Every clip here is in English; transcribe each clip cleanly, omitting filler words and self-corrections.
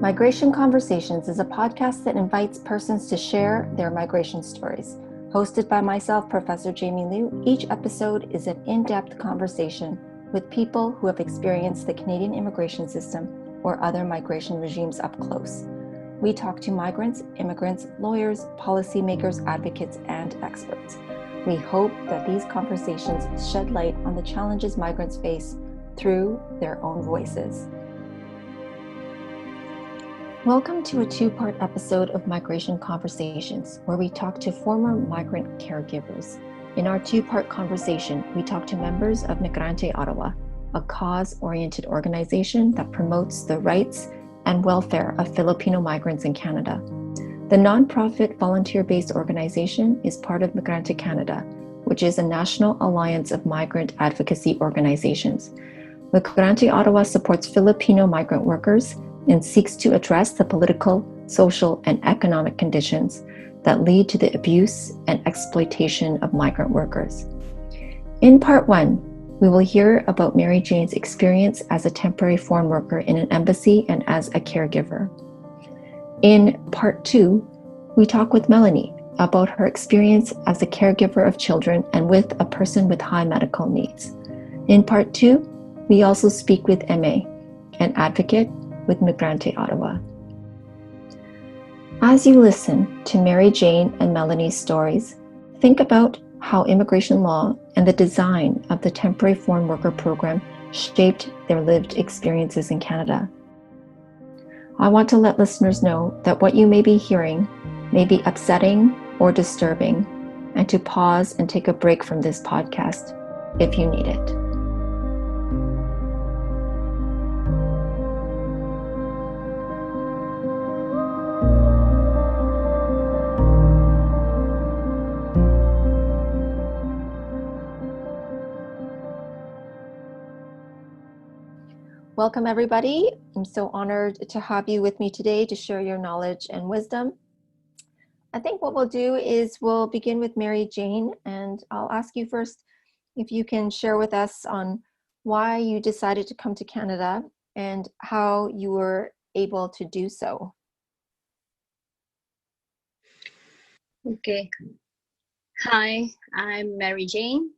Migration Conversations is a podcast that invites persons to share their migration stories. Hosted by myself, Professor Jamie Liu, each episode is an in-depth conversation with people who have experienced the Canadian immigration system or other migration regimes up close. We talk to migrants, immigrants, lawyers, policymakers, advocates, and experts. We hope that these conversations shed light on the challenges migrants face through their own voices. Welcome to a two-part episode of Migration Conversations, where we talk to former migrant caregivers. In our two-part conversation, we talk to members of Migrante Ottawa, a cause-oriented organization that promotes the rights and welfare of Filipino migrants in Canada. The nonprofit volunteer-based organization is part of Migrante Canada, which is a national alliance of migrant advocacy organizations. Migrante Ottawa supports Filipino migrant workers and seeks to address the political, social, and economic conditions that lead to the abuse and exploitation of migrant workers. In part one, we will hear about Mary Jane's experience as a temporary foreign worker in an embassy and as a caregiver. In part two, we talk with Milanie about her experience as a caregiver of children and with a person with high medical needs. In part two, we also speak with Aimee, an advocate with Migrante Ottawa. As you listen to Mary Jane and Milanie's stories, think about how immigration law and the design of the temporary foreign worker program shaped their lived experiences in Canada. I want to let listeners know that what you may be hearing may be upsetting or disturbing, and to pause and take a break from this podcast if you need it. Welcome, everybody. I'm so honored to have you with me today to share your knowledge and wisdom. I think what we'll do is we'll begin with Mary Jane, and I'll ask you first if you can share with us on why you decided to come to Canada and how you were able to do so. Okay. Hi, I'm Mary Jane.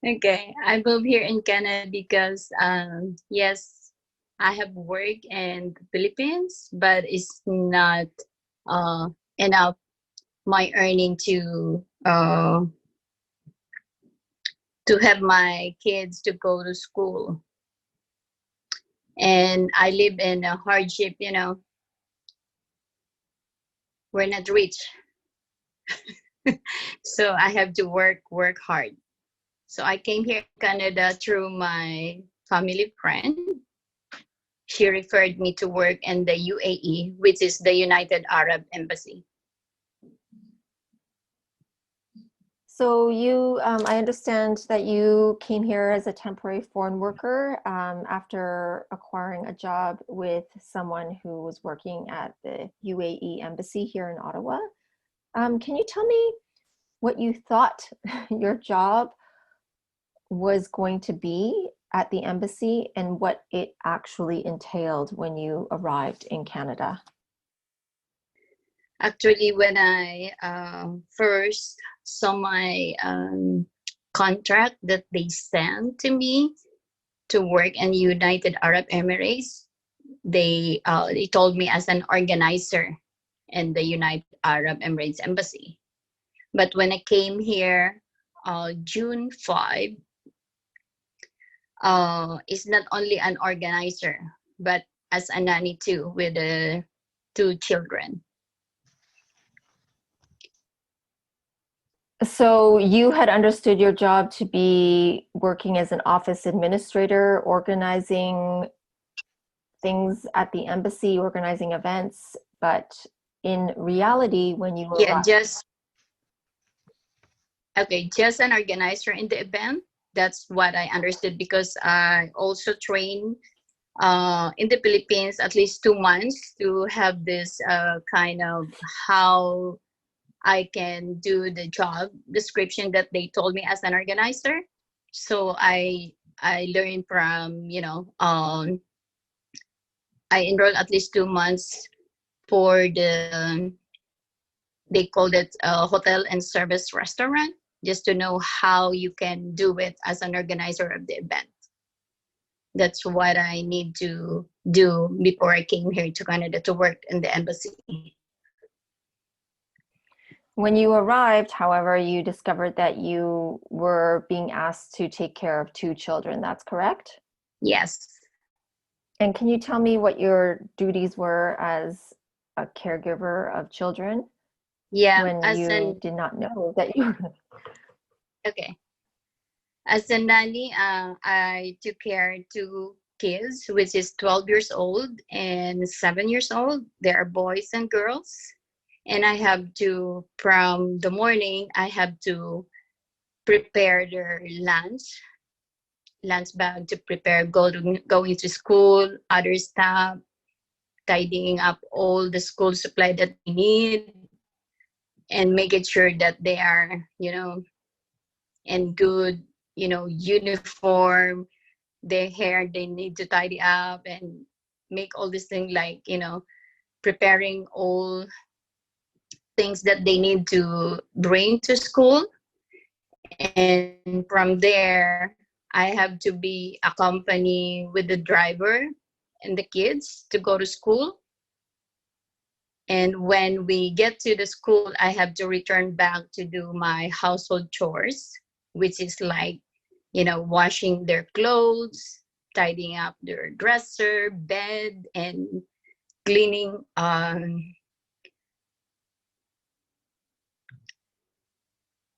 Okay, I moved here in Canada because, yes, I have work in the Philippines, but it's not enough my earning to have my kids to go to school. And I live in a hardship, we're not rich. So I have to work hard. So I came here in Canada through my family friend. She referred me to work in the UAE, which is the United Arab Embassy. So I understand that you came here as a temporary foreign worker after acquiring a job with someone who was working at the UAE Embassy here in Ottawa. Can you tell me what you thought your job was going to be at the embassy and what it actually entailed when you arrived in Canada? Actually, when I first saw my contract that they sent to me to work in United Arab Emirates, they told me as an organizer in the United Arab Emirates Embassy. But when I came here, June 5, is not only an organizer, but as a nanny too, with two children. So you had understood your job to be working as an office administrator, organizing things at the embassy, organizing events, but in reality, when you arrived... just an organizer in the event. That's what I understood, because I also trained in the Philippines at least 2 months to have this kind of how I can do the job description that they told me as an organizer. So I learned from, I enrolled at least 2 months for they called it a hotel and service restaurant, just to know how you can do it as an organizer of the event. That's what I need to do before I came here to Canada to work in the embassy. When you arrived, however, you discovered that you were being asked to take care of 2 children. That's correct? Yes. And can you tell me what your duties were as a caregiver of children? Yeah, when you did not know that you were... Okay. As a nanny, I took care of 2 kids, which is 12 years old and 7 years old. They are boys and girls. And I have to, from the morning, I have to prepare their lunch bag to prepare going to school, other stuff, tidying up all the school supply that they need, and making sure that they are, in good, uniform. Their hair, they need to tidy up and make all these things, like, preparing all things that they need to bring to school. And from there, I have to be accompanied with the driver and the kids to go to school. And when we get to the school, I have to return back to do my household chores, which is like, washing their clothes, tidying up their dresser, bed, and cleaning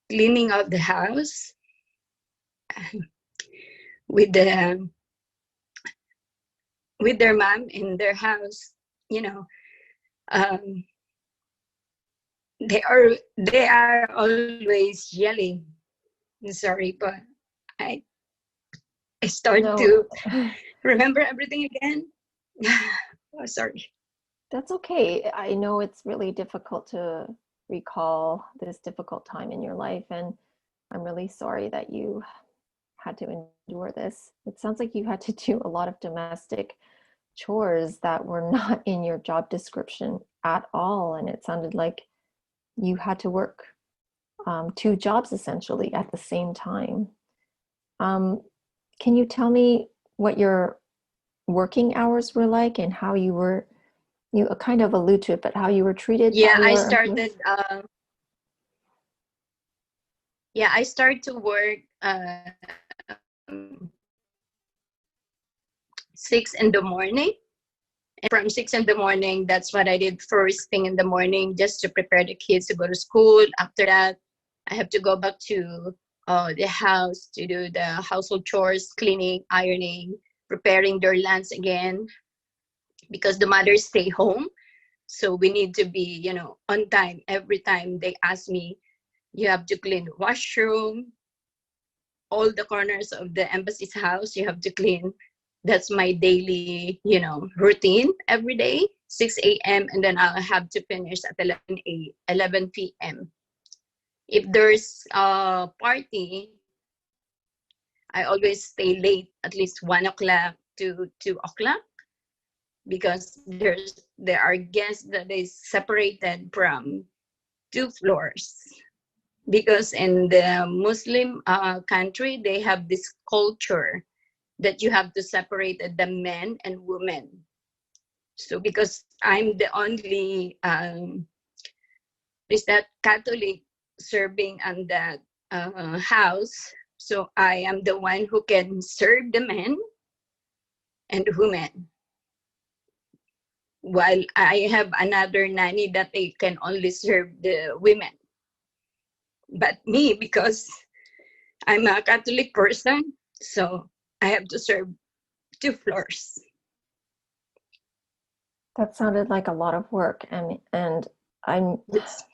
cleaning out the house with their mom in their house. Um, they are always yelling. I'm sorry, but I start to remember everything again. Oh, sorry. That's okay. I know it's really difficult to recall this difficult time in your life, and I'm really sorry that you had to endure this. It sounds like you had to do a lot of domestic chores that were not in your job description at all, and it sounded like you had to work 2 jobs essentially at the same time. Can you tell me what your working hours were like and how you were, you kind of allude to it, but how you were treated? Yeah, I started. I started to work 6 in the morning. And from 6 in the morning, that's what I did first thing in the morning, just to prepare the kids to go to school. After that, I have to go back to the house to do the household chores, cleaning, ironing, preparing their lunch again, because the mothers stay home. So we need to be, on time. Every time they ask me, you have to clean the washroom, all the corners of the embassy's house, you have to clean. That's my daily, routine every day, 6 a.m. And then I'll have to finish at 11 p.m. If there's a party, I always stay late, at least 1 o'clock to 2 o'clock, because there are guests that is separated from 2 floors. Because in the Muslim country, they have this culture that you have to separate the men and women. So because I'm the only is that Catholic serving on that house, so I am the one who can serve the men and women, while I have another nanny that they can only serve the women. But me, because I'm a Catholic person, so I have to serve 2 floors. That sounded like a lot of work, and I'm Yes.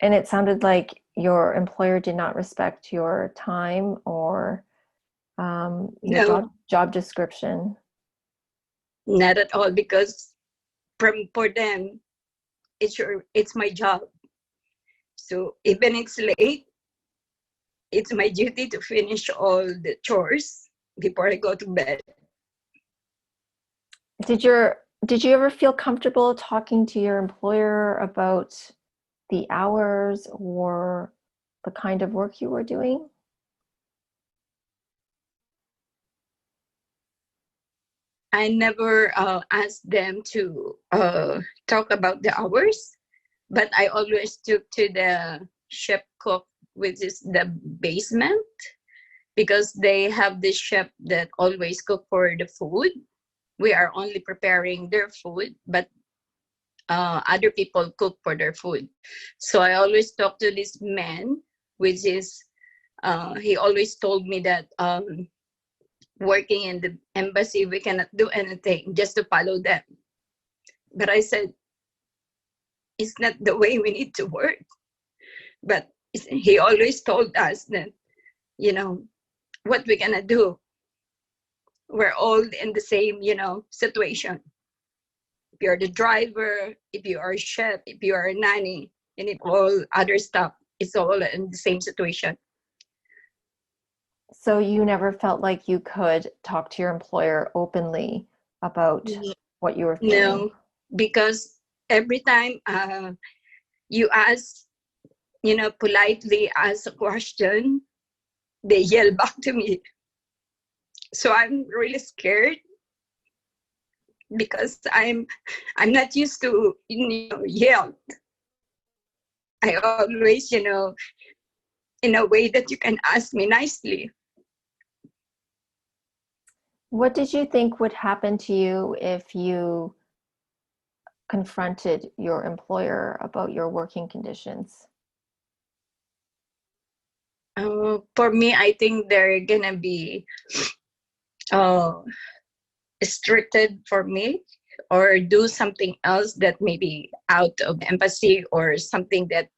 And it sounded like your employer did not respect your time or your job description. Not at all, because for them, it's my job. So even it's late, it's my duty to finish all the chores before I go to bed. Did you ever feel comfortable talking to your employer about the hours or the kind of work you were doing? I never asked them to talk about the hours, but I always took to the chef cook, which is the basement, because they have this chef that always cook for the food. We are only preparing their food, but other people cook for their food. So I always talk to this man, which is, he always told me that working in the embassy, we cannot do anything, just to follow them. But I said, it's not the way we need to work. But he always told us that, what we're gonna do. We're all in the same, situation. If you're the driver, if you are a chef, if you are a nanny, and if all other stuff, it's all in the same situation. So you never felt like you could talk to your employer openly about what you were feeling? No, because every time you ask, politely ask a question, they yell back to me. So I'm really scared because I'm not used to yell. I always, in a way that you can ask me nicely. What did you think would happen to you if you confronted your employer about your working conditions? For me, I think they're gonna be restricted for me, or do something else that may be out of the embassy, or something that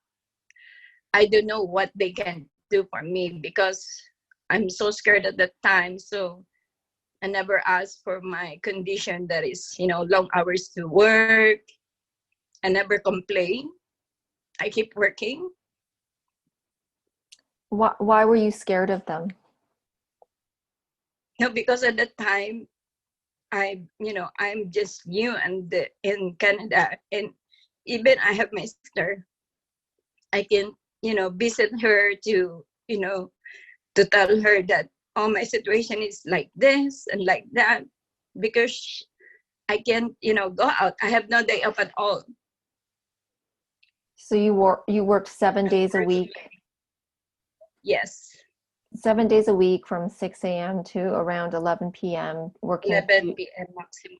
I don't know what they can do for me, because I'm so scared at that time. So I never asked for my condition, that is, long hours to work. I never complain. I keep working. Why were you scared of them? No, because at that time, I'm just new in Canada, and even I have my sister. I can, visit her to, to tell her that, oh, my situation is like this and like that, because I can't, go out. I have no day off at all. So you worked 7 days a week? Yes. 7 days a week from 6 a.m. to around 11 p.m. working 11 p.m. maximum.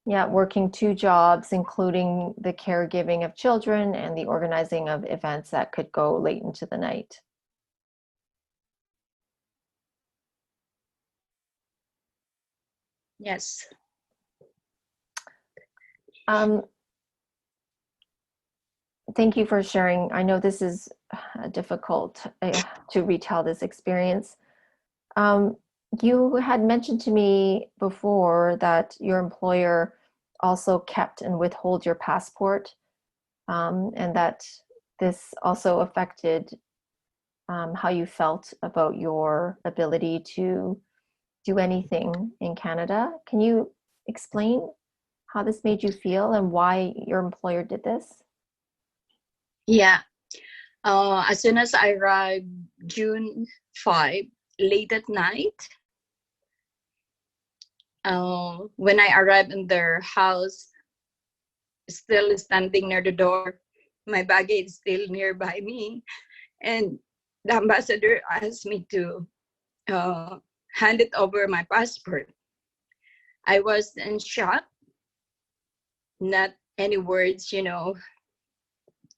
Yeah, working 2 jobs, including the caregiving of children and the organizing of events that could go late into the night. Yes. Thank you for sharing. I know this is difficult to retell this experience. You had mentioned to me before that your employer also kept and withhold your passport, and that this also affected how you felt about your ability to do anything in Canada. Can you explain how this made you feel and why your employer did this? Yeah. As soon as I arrived June 5, late at night, when I arrived in their house, still standing near the door, my baggage is still nearby me, and the ambassador asked me to hand it over my passport. I was in shock. Not any words,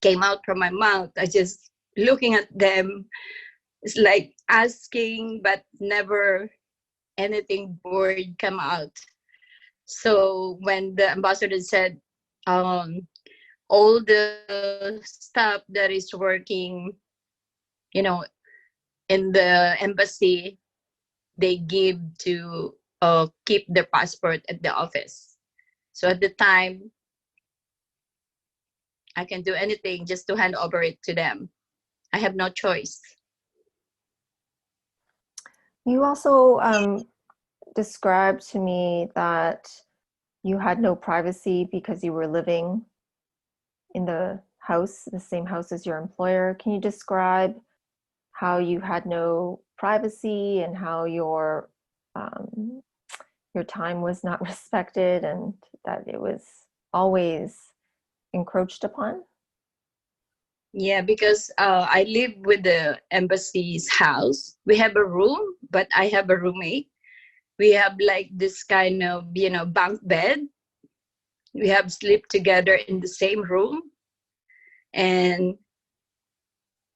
came out from my mouth. I just looking at them. It's like asking, but never anything word come out. So when the ambassador said, all the staff that is working, in the embassy, they give to keep their passport at the office. So at the time, I can do anything just to hand over it to them. I have no choice. You also described to me that you had no privacy because you were living in the house, the same house as your employer. Can you describe how you had no privacy and how your time was not respected and that it was always encroached upon? Yeah, because I live with the embassy's house. We have a room, but I have a roommate. We have like this kind of, bunk bed. We have sleep together in the same room. And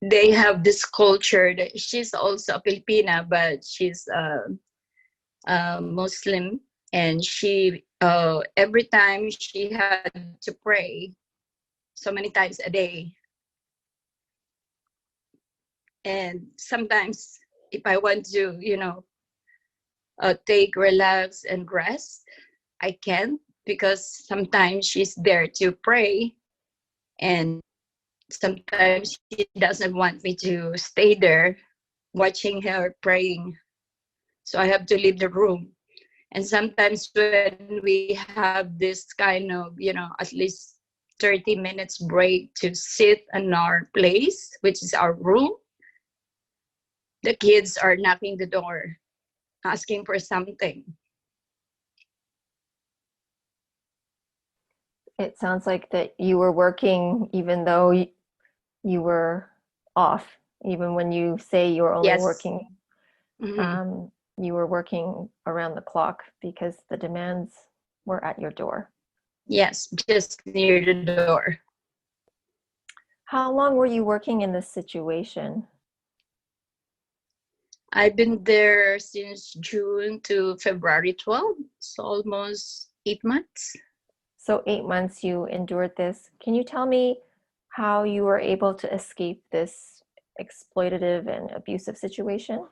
they have this culture that she's also a Filipina, but she's a Muslim. And she, every time she had to pray so many times a day. And sometimes if I want to, take relax and rest, I can't because sometimes she's there to pray and sometimes she doesn't want me to stay there watching her praying. So I have to leave the room. And sometimes when we have this kind of, at least 30 minutes break to sit in our place, which is our room, the kids are knocking the door, asking for something. It sounds like that you were working even though you were off. Even when you say you were only Yes. working, Mm-hmm. you were working around the clock because the demands were at your door. Yes, just near the door. How long were you working in this situation? I've been there since June to February 12th, so almost 8 months. So 8 months you endured this. Can you tell me how you were able to escape this exploitative and abusive situation?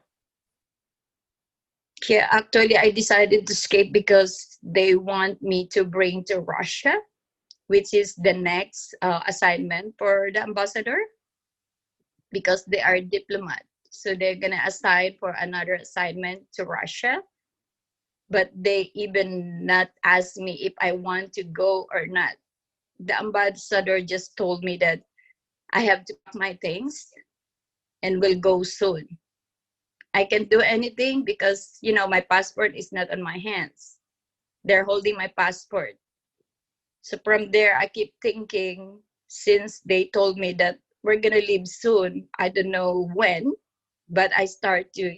Yeah, actually, I decided to escape because they want me to bring to Russia, which is the next assignment for the ambassador, because they are diplomat. So they're gonna assign for another assignment to Russia, but they even not ask me if I want to go or not. The ambassador just told me that I have to pack my things and will go soon. I can do anything because, my passport is not on my hands. They're holding my passport. So from there, I keep thinking, since they told me that we're going to leave soon, I don't know when, but I start to,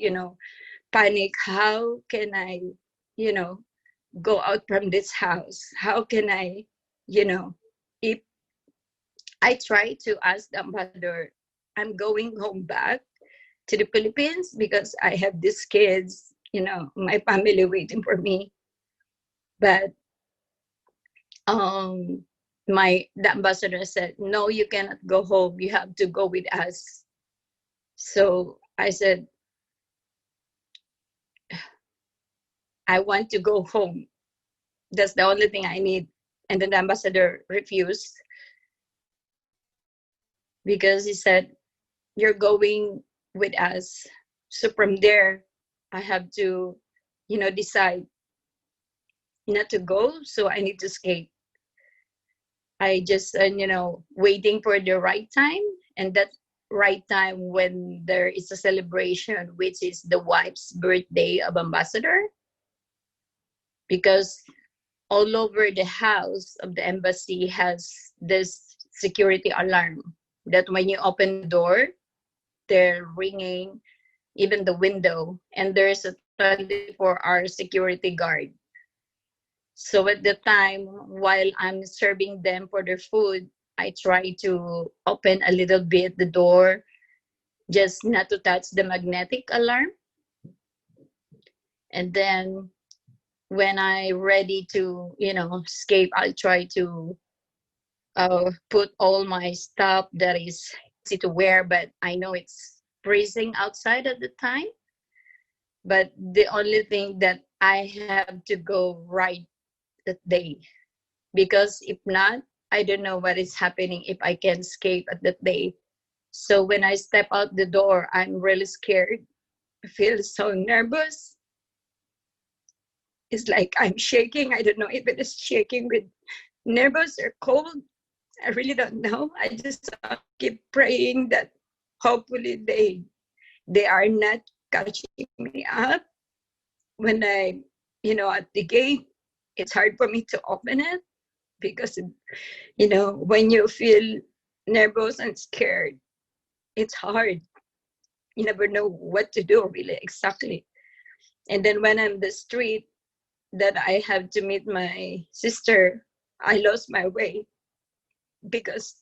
panic. How can I, you know, go out from this house? How can I, if I try to ask the ambassador, I'm going home back to the Philippines because I have these kids, my family waiting for me. But um, the ambassador said, no, you cannot go home. You have to go with us. So I said, I want to go home. That's the only thing I need. And then the ambassador refused because he said, you're going with us. So from there, I have to, decide not to go. So I need to escape. I just, waiting for the right time. And that right time when there is a celebration, which is the wife's birthday of ambassador, because all over the house of the embassy has this security alarm that when you open the door, they're ringing even the window, and there's a 24-hour security guard. So at the time, while I'm serving them for their food, I try to open a little bit the door, just not to touch the magnetic alarm. And then when I ready to, escape, I'll try to put all my stuff that is easy to wear, but I know it's freezing outside at the time. But the only thing that I have to go right that day, because if not, I don't know what is happening if I can escape at that day. So when I step out the door, I'm really scared feel so nervous. It's like I'm shaking. I don't know if it is shaking with nervous or cold. I really don't know. I just keep praying that hopefully they are not catching me up when I, at the gate. It's hard for me to open it because, when you feel nervous and scared, it's hard. You never know what to do really exactly. And then when I'm the street that I have to meet my sister, I lost my way because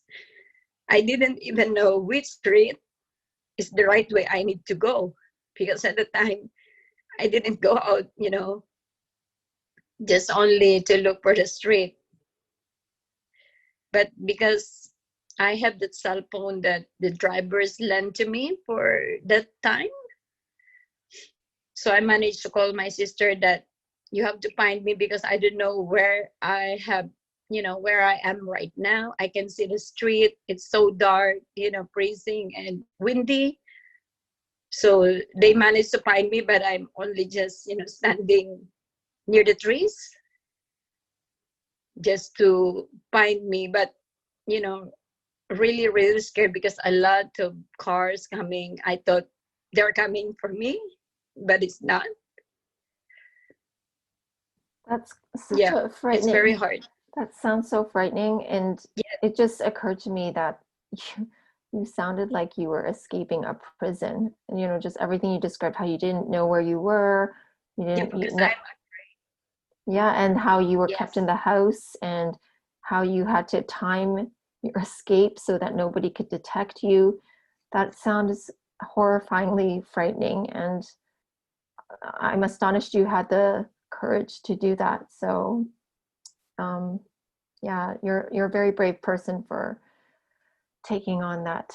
I didn't even know which street is the right way I need to go. Because at the time, I didn't go out, just only to look for the street. But because I have that cell phone that the drivers lent to me for that time, so I managed to call my sister that you have to find me because I don't know where I have, where I am right now. I can see the street. It's so dark, freezing and windy. So they managed to find me, but I'm only just, standing near the trees just to find me. But, really, really scared because a lot of cars coming. I thought they're coming for me, but it's not. That's such a frightening. It's very hard. That sounds so frightening, and it just occurred to me that you sounded like you were escaping a prison. And, just everything you described, how you didn't know where you were, and how you were kept in the house, and how you had to time your escape so that nobody could detect you. That sounds horrifyingly frightening, and I'm astonished you had the courage to do that. So you're a very brave person for taking on that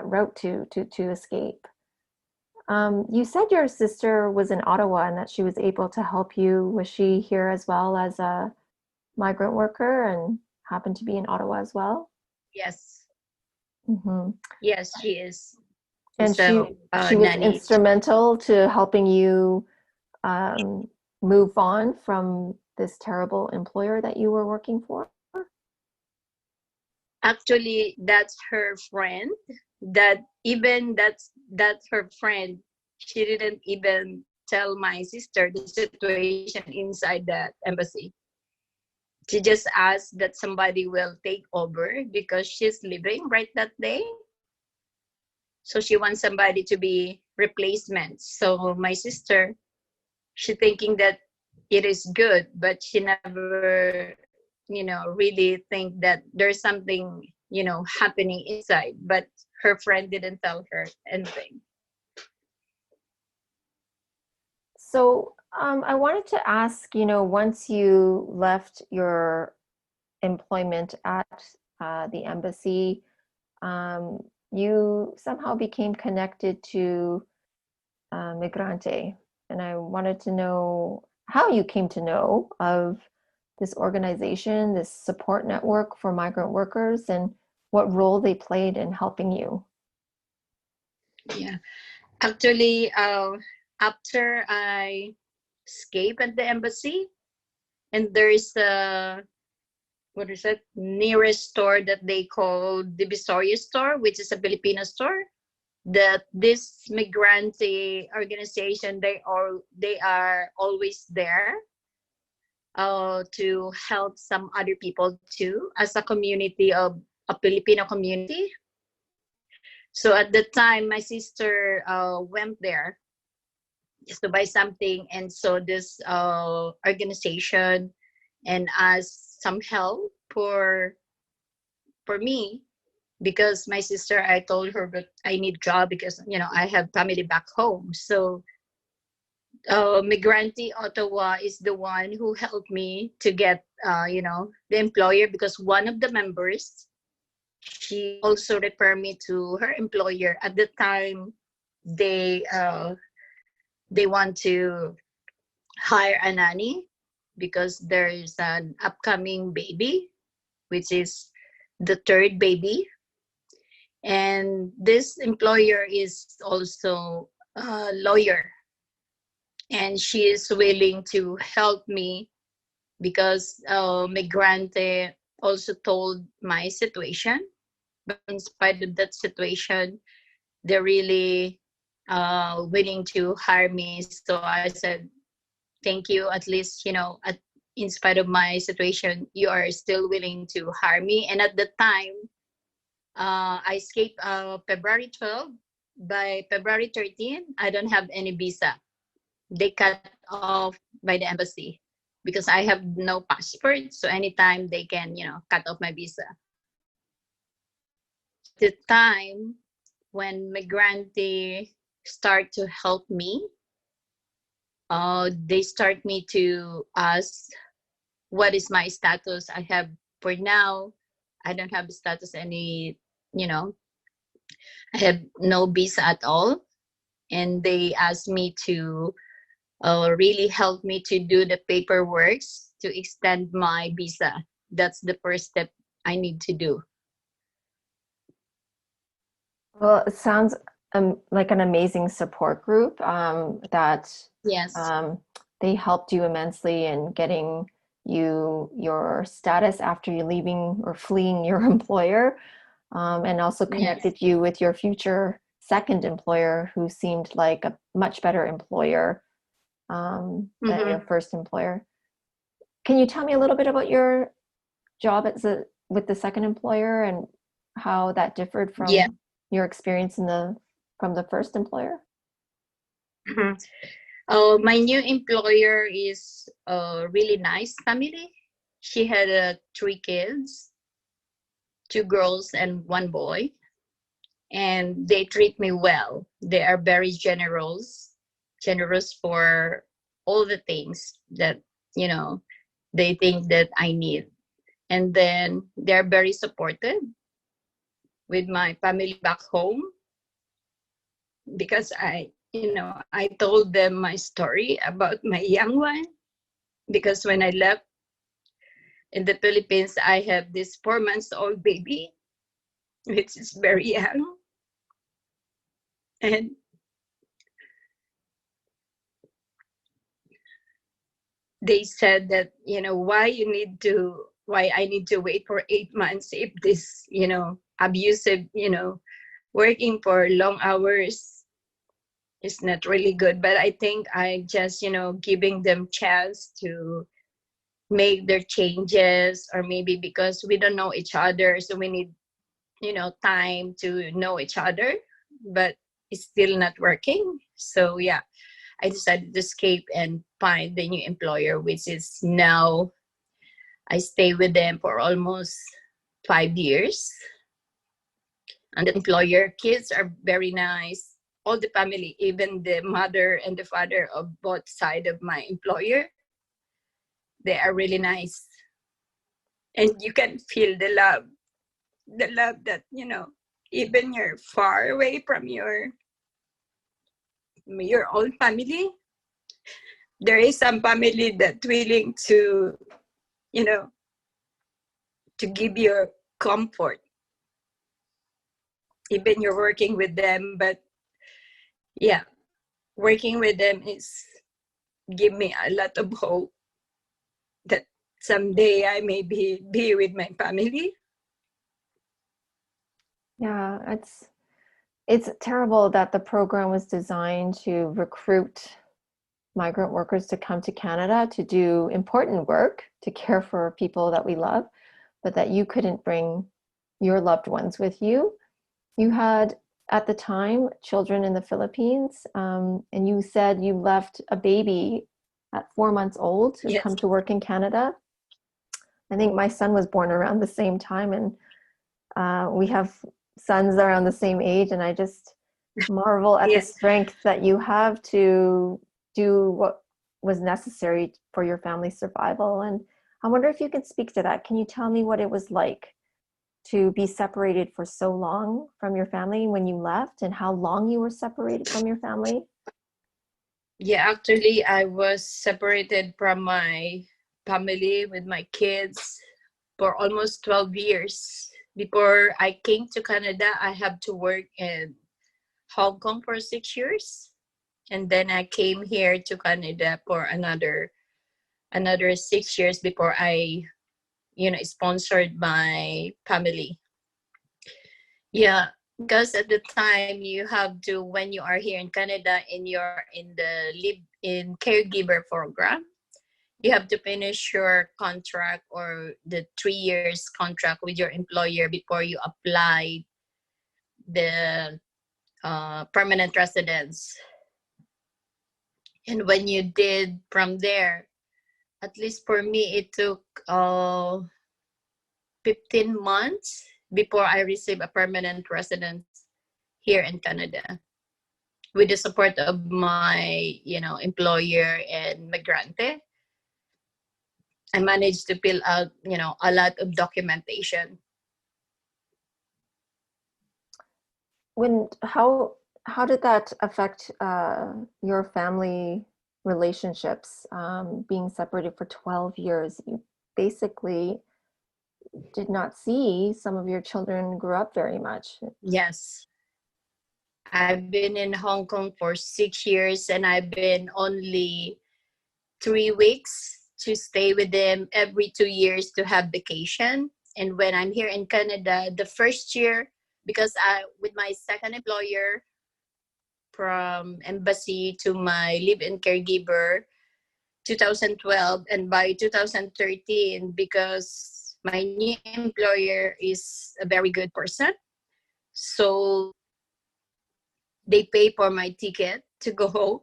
route to escape. You said your sister was in Ottawa and that she was able to help you. Was she here as well as a migrant worker and happened to be in Ottawa as well? Yes. Mm-hmm. Yes, she is. And so, she was instrumental to helping you move on from this terrible employer that you were working for? Actually, that's her friend. That's her friend. She didn't even tell my sister the situation inside the embassy. She just asked that somebody will take over because she's leaving right that day. So she wants somebody to be replacement. So my sister, she thinking that it is good, but she never, really think that there's something, happening inside. But her friend didn't tell her anything. So I wanted to ask, once you left your employment at the embassy, you somehow became connected to Migrante. And I wanted to know how you came to know of this organization, this support network for migrant workers, and what role they played in helping you. Yeah, actually, after I escaped at the embassy, and there's a nearest store that they call the Divisoria store, which is a Filipino store. That this Migrante organization, they are always there to help some other people too, as a community of a Filipino community. So at the time, my sister went there just to buy something, and so this organization and asked some help for me, because my sister, I told her that I need job because I have family back home. So Migrante Ottawa is the one who helped me to get the employer, because one of the members, she also referred me to her employer. At the time, they want to hire a nanny because there is an upcoming baby, which is the third baby. And this employer is also a lawyer, and she is willing to help me because Migrante also told my situation. But in spite of that situation, they're really willing to hire me. So I said, thank you. At least, in spite of my situation, you are still willing to hire me. And at the time, I escaped February 12th. By February 13th, I don't have any visa. They cut off by the embassy because I have no passport. So anytime they can, cut off my visa. At the time when Migrante start to help me, they start me to ask, what is my status? I have, for now, I don't have status any, I have no visa at all. And they asked me to really help me to do the paperwork to extend my visa. That's the first step I need to do. Well, it sounds like an amazing support group that Yes. They helped you immensely in getting you your status after you leaving or fleeing your employer, and also connected you with your future second employer, who seemed like a much better employer than your first employer. Can you tell me a little bit about your job with the second employer and how that differed from your experience from the first employer? My new employer is a really nice family. She had 3 kids, 2 girls and 1 boy, and they treat me well. They are very generous for all the things that they think that I need. And then they're very supportive with my family back home, because I told them my story about my young one, because when I left in the Philippines, I have this 4-month-old baby, which is very young. And they said that, why I need to wait for 8 months if this, abusive, working for long hours is not really good. But I think I just, giving them chance to make their changes, or maybe because we don't know each other, so we need, time to know each other, but it's still not working. So yeah, I decided to escape and find the new employer, which is now I stay with them for almost 5 years. And the employer, kids are very nice. All the family, even the mother and the father of both sides of my employer, they are really nice. And you can feel the love that, even you're far away from your own family, there is some family that's willing to, to give you comfort. Even you're working with them, but yeah, working with them is give me a lot of hope that someday I may be with my family. Yeah, it's terrible that the program was designed to recruit migrant workers to come to Canada to do important work, to care for people that we love, but that you couldn't bring your loved ones with you. You had, at the time, children in the Philippines, and you said you left a baby at 4 months old to come to work in Canada. I think my son was born around the same time, and we have sons around the same age, and I just marvel at the strength that you have to do what was necessary for your family's survival. And I wonder if you can speak to that. Can you tell me what it was like to be separated for so long from your family when you left, and how long you were separated from your family? Yeah, actually, I was separated from my family with my kids for almost 12 years Before I came to Canada, I have to work in Hong Kong for 6 years. And then I came here to Canada for another 6 years before I, sponsored my family. Yeah, because at the time you have to, when you are here in Canada and you're in the live in caregiver program, you have to finish your contract or the 3 years contract with your employer before you apply the permanent residence. And when you did from there, at least for me, it took 15 months before I received a permanent residence here in Canada. With the support of my, employer and Migrante, I managed to fill out, a lot of documentation. How did that affect your family relationships? Being separated for 12 years, you basically did not see some of your children grow up very much. Yes. I've been in Hong Kong for 6 years, and I've been only 3 weeks to stay with them every 2 years to have vacation. And when I'm here in Canada, the first year, because with my second employer, from embassy to my live-in caregiver, 2012, and by 2013, because my new employer is a very good person, so they pay for my ticket to go home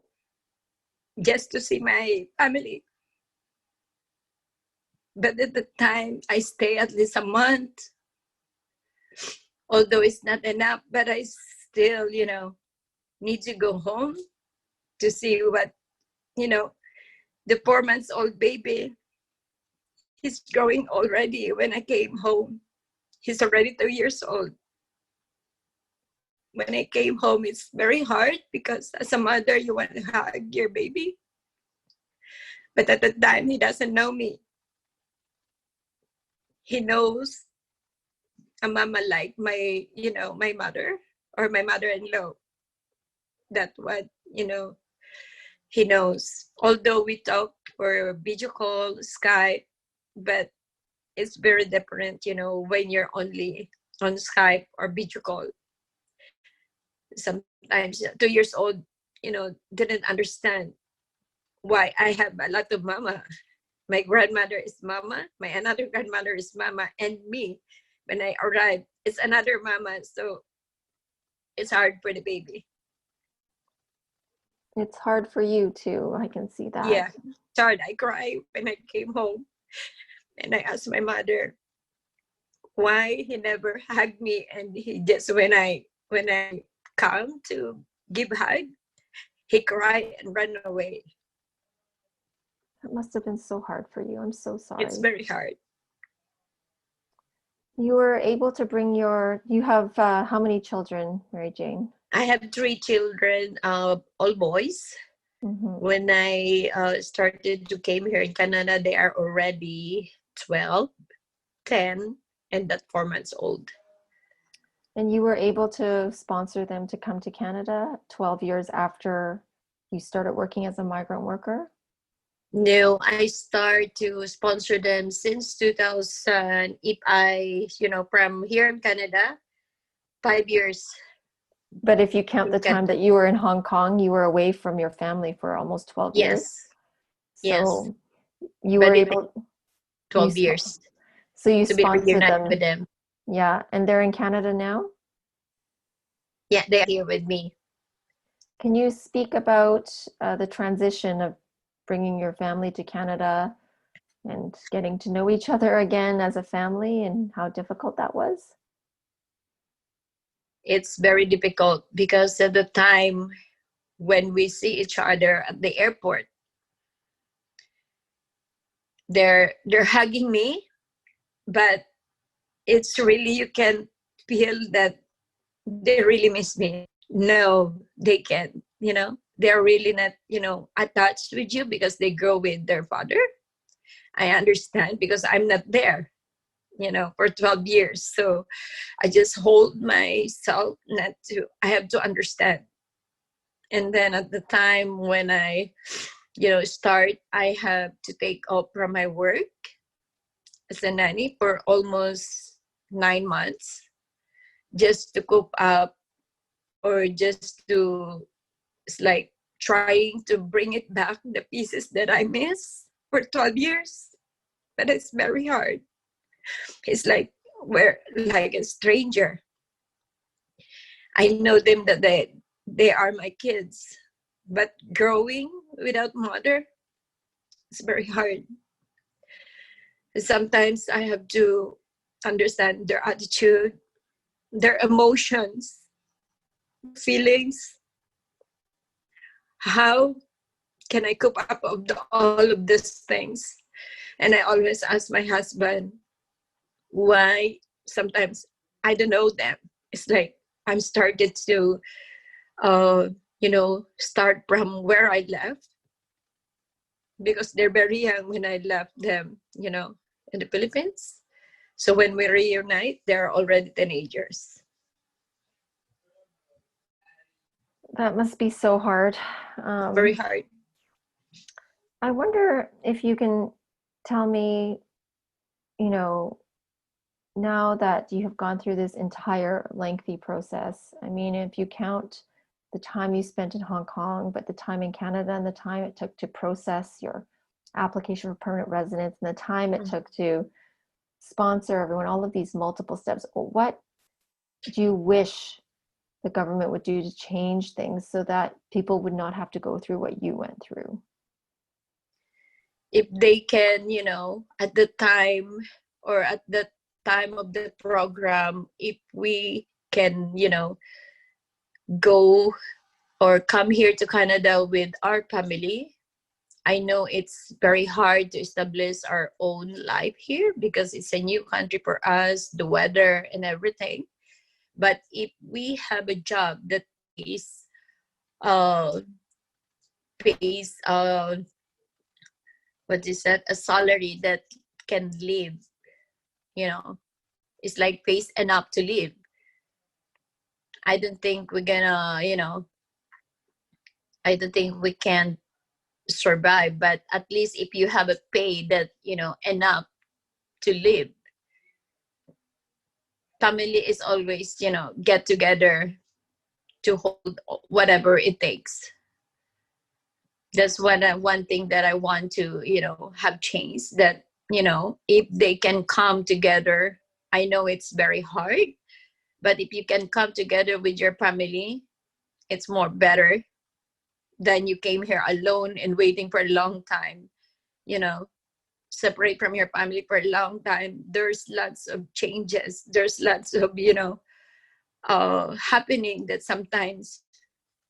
just to see my family. But at the time, I stay at least a month, although it's not enough, but I still, need to go home to see what, the 4 months old baby, he's growing already when I came home. He's already 2 years old. When I came home, it's very hard because as a mother, you want to hug your baby. But at the time, he doesn't know me. He knows a mama like my, my mother or my mother-in-law. That's what, he knows. Although we talk or video call, Skype, but it's very different, when you're only on Skype or video call. Sometimes 2 years old, didn't understand why I have a lot of mama. My grandmother is mama, my another grandmother is mama, and me, when I arrived, it's another mama. So it's hard for the baby. It's hard for you too. I can see that. Yeah, it's hard. I cried when I came home, and I asked my mother why he never hugged me, and he just when I come to give hug, he cried and ran away. It must have been so hard for you. I'm so sorry. It's very hard. You were able to bring you have how many children, Mary Jane? I have 3 children, all boys. Mm-hmm. When I started to came here in Canada, they are already 12, 10, and that 4 months old. And you were able to sponsor them to come to Canada 12 years after you started working as a migrant worker? No, I started to sponsor them since 2000. If I, from here in Canada, 5 years. But if you count the time that you were in Hong Kong, you were away from your family for almost 12 years. So you were able 12 years. So you sponsored them with them. Yeah, and they're in Canada now? Yeah, they're here with me. Can you speak about the transition of bringing your family to Canada and getting to know each other again as a family and how difficult that was? It's very difficult because at the time when we see each other at the airport, they're hugging me, but it's really, you can feel that they really miss me. No, they can't, they're really not, attached with you because they grow with their father. I understand because I'm not there. for 12 years. So I just hold myself not to, I have to understand. And then at the time when I, start, I have to take off from my work as a nanny for almost 9 months just to cope up, or just to, it's like trying to bring it back, the pieces that I miss for 12 years. But it's very hard. It's like we're like a stranger. I know them that they are my kids, but growing without mother, it's very hard. Sometimes I have to understand their attitude, their emotions, feelings. How can I cope up of all of these things? And I always ask my husband why sometimes I don't know them. It's like I'm started to, start from where I left, because they're very young when I left them, in the Philippines. So when we reunite, they're already teenagers. That must be so hard. Very hard. I wonder if you can tell me, now that you have gone through this entire lengthy process, I mean, if you count the time you spent in Hong Kong, but the time in Canada and the time it took to process your application for permanent residence and the time it took to sponsor everyone, all of these multiple steps, what do you wish the government would do to change things so that people would not have to go through what you went through? If they can, at the time, or at the time of the program, if we can, go or come here to Canada with our family. I know it's very hard to establish our own life here because it's a new country for us, the weather and everything. But if we have a job that uh, pays what is that, a salary that can live, it's like pays enough to live. I don't think we're gonna, I don't think we can survive. But at least if you have a pay that, enough to live, family is always, get together to hold whatever it takes. That's one thing that I want to, have changed, that, if they can come together. I know it's very hard, but if you can come together with your family, it's more better than you came here alone and waiting for a long time, separate from your family for a long time. There's lots of changes. There's lots of, happening that sometimes,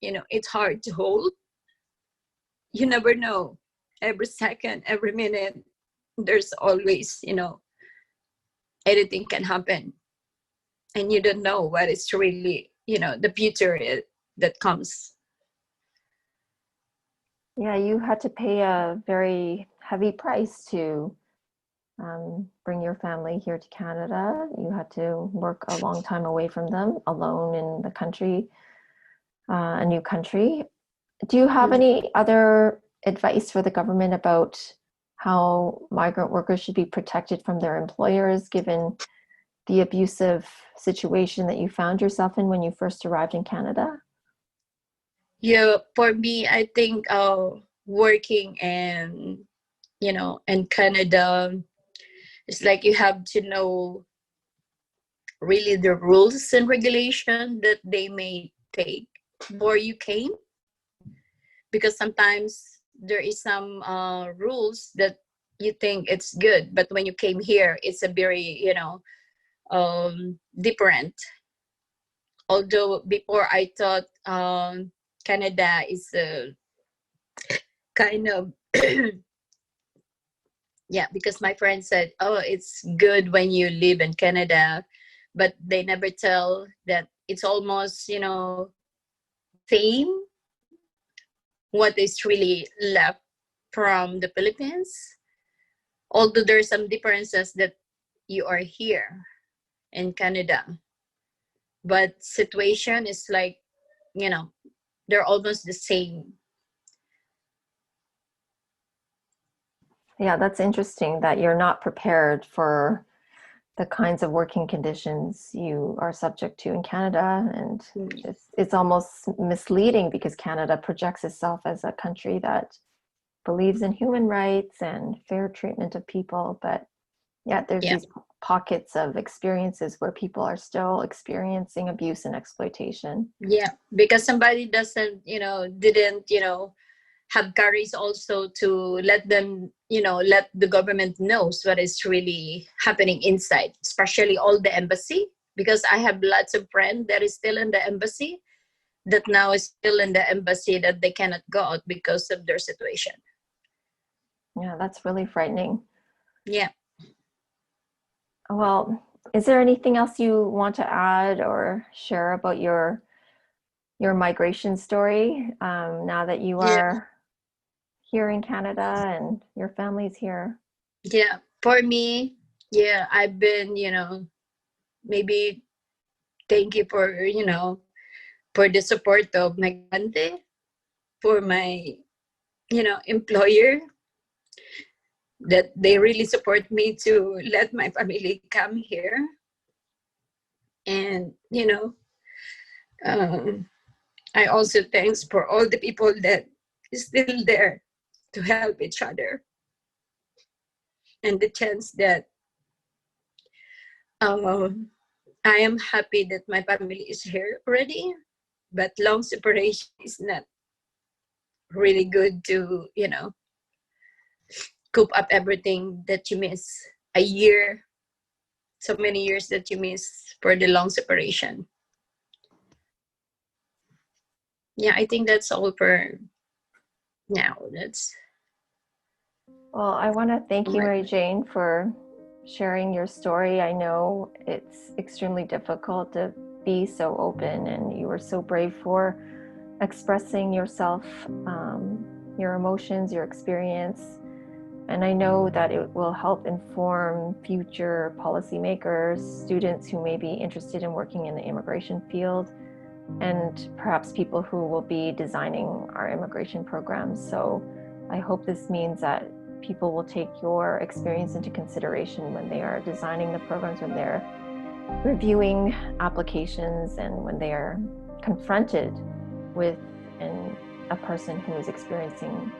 it's hard to hold. You never know. Every second, every minute, there's always, anything can happen. And you don't know what is really, the future that comes. Yeah, you had to pay a very heavy price to bring your family here to Canada. You had to work a long time away from them, alone in the country, a new country. Do you have any other advice for the government about how migrant workers should be protected from their employers, given the abusive situation that you found yourself in when you first arrived in Canada? Yeah, for me, I think working in Canada, it's like you have to know really the rules and regulation that they may take before you came, because sometimes there is some rules that you think it's good, but when you came here, it's a very different. Although before I thought Canada is a kind of yeah, because my friend said, oh, it's good when you live in Canada, but they never tell that it's almost, same what is really left from the Philippines. Although there's some differences that you are here in Canada, but situation is like, you know, they're almost the same. Yeah, that's interesting that you're not prepared for the kinds of working conditions you are subject to in Canada. And it's almost misleading because Canada projects itself as a country that believes in human rights and fair treatment of people. But yet there's these pockets of experiences where people are still experiencing abuse and exploitation. Yeah, because somebody doesn't, didn't, have courage also to let them, let the government knows what is really happening inside, especially all the embassy, because I have lots of friends that is still in the embassy, that now is still in the embassy, that they cannot go out because of their situation. Yeah, that's really frightening. Yeah. Well, is there anything else you want to add or share about your migration story now that you are here in Canada and your family's here? Yeah, for me, I've been, maybe thank you for, for the support of Migrante, for my, employer, that they really support me to let my family come here. And, I also thanks for all the people that is still there to help each other. And the chance that I am happy that my family is here already, but long separation is not really good to, coop up everything that you miss. A year, so many years that you miss for the long separation. Yeah, I think that's all for now. Well, I want to thank you, Mary Jane, for sharing your story. I know it's extremely difficult to be so open, and you were so brave for expressing yourself, your emotions, your experience. And I know that it will help inform future policymakers, students who may be interested in working in the immigration field, and perhaps people who will be designing our immigration programs. So I hope this means that people will take your experience into consideration when they are designing the programs, when they're reviewing applications, and when they are confronted with a person who is experiencing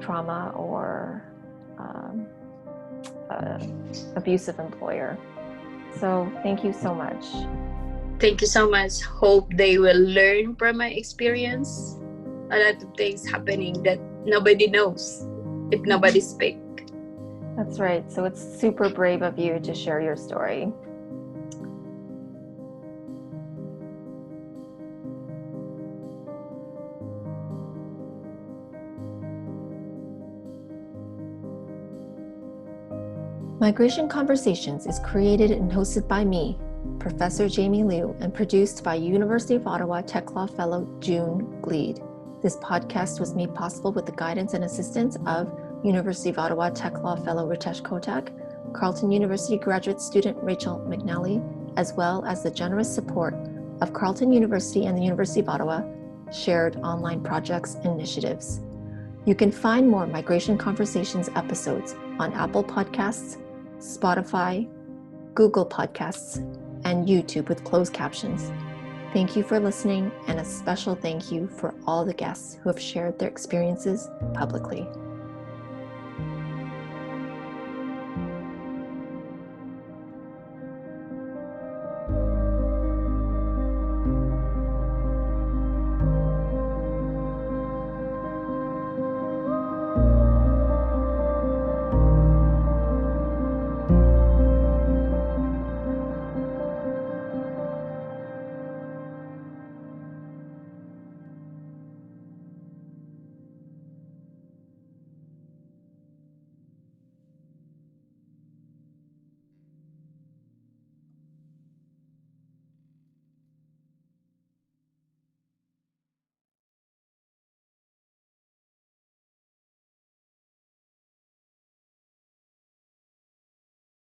trauma or abusive employer. So thank you so much. Thank you so much. Hope they will learn from my experience. A lot of things happening that nobody knows if nobody speaks. That's right. So it's super brave of you to share your story. Migration Conversations is created and hosted by me, Professor Jamie Liu, and produced by University of Ottawa Tech Law Fellow June Gleed. This podcast was made possible with the guidance and assistance of University of Ottawa Tech Law Fellow Ritesh Kotak, Carleton University graduate student Rachel McNally, as well as the generous support of Carleton University and the University of Ottawa shared online projects and initiatives. You can find more Migration Conversations episodes on Apple Podcasts, Spotify, Google Podcasts, and YouTube with closed captions. Thank you for listening, and a special thank you for all the guests who have shared their experiences publicly.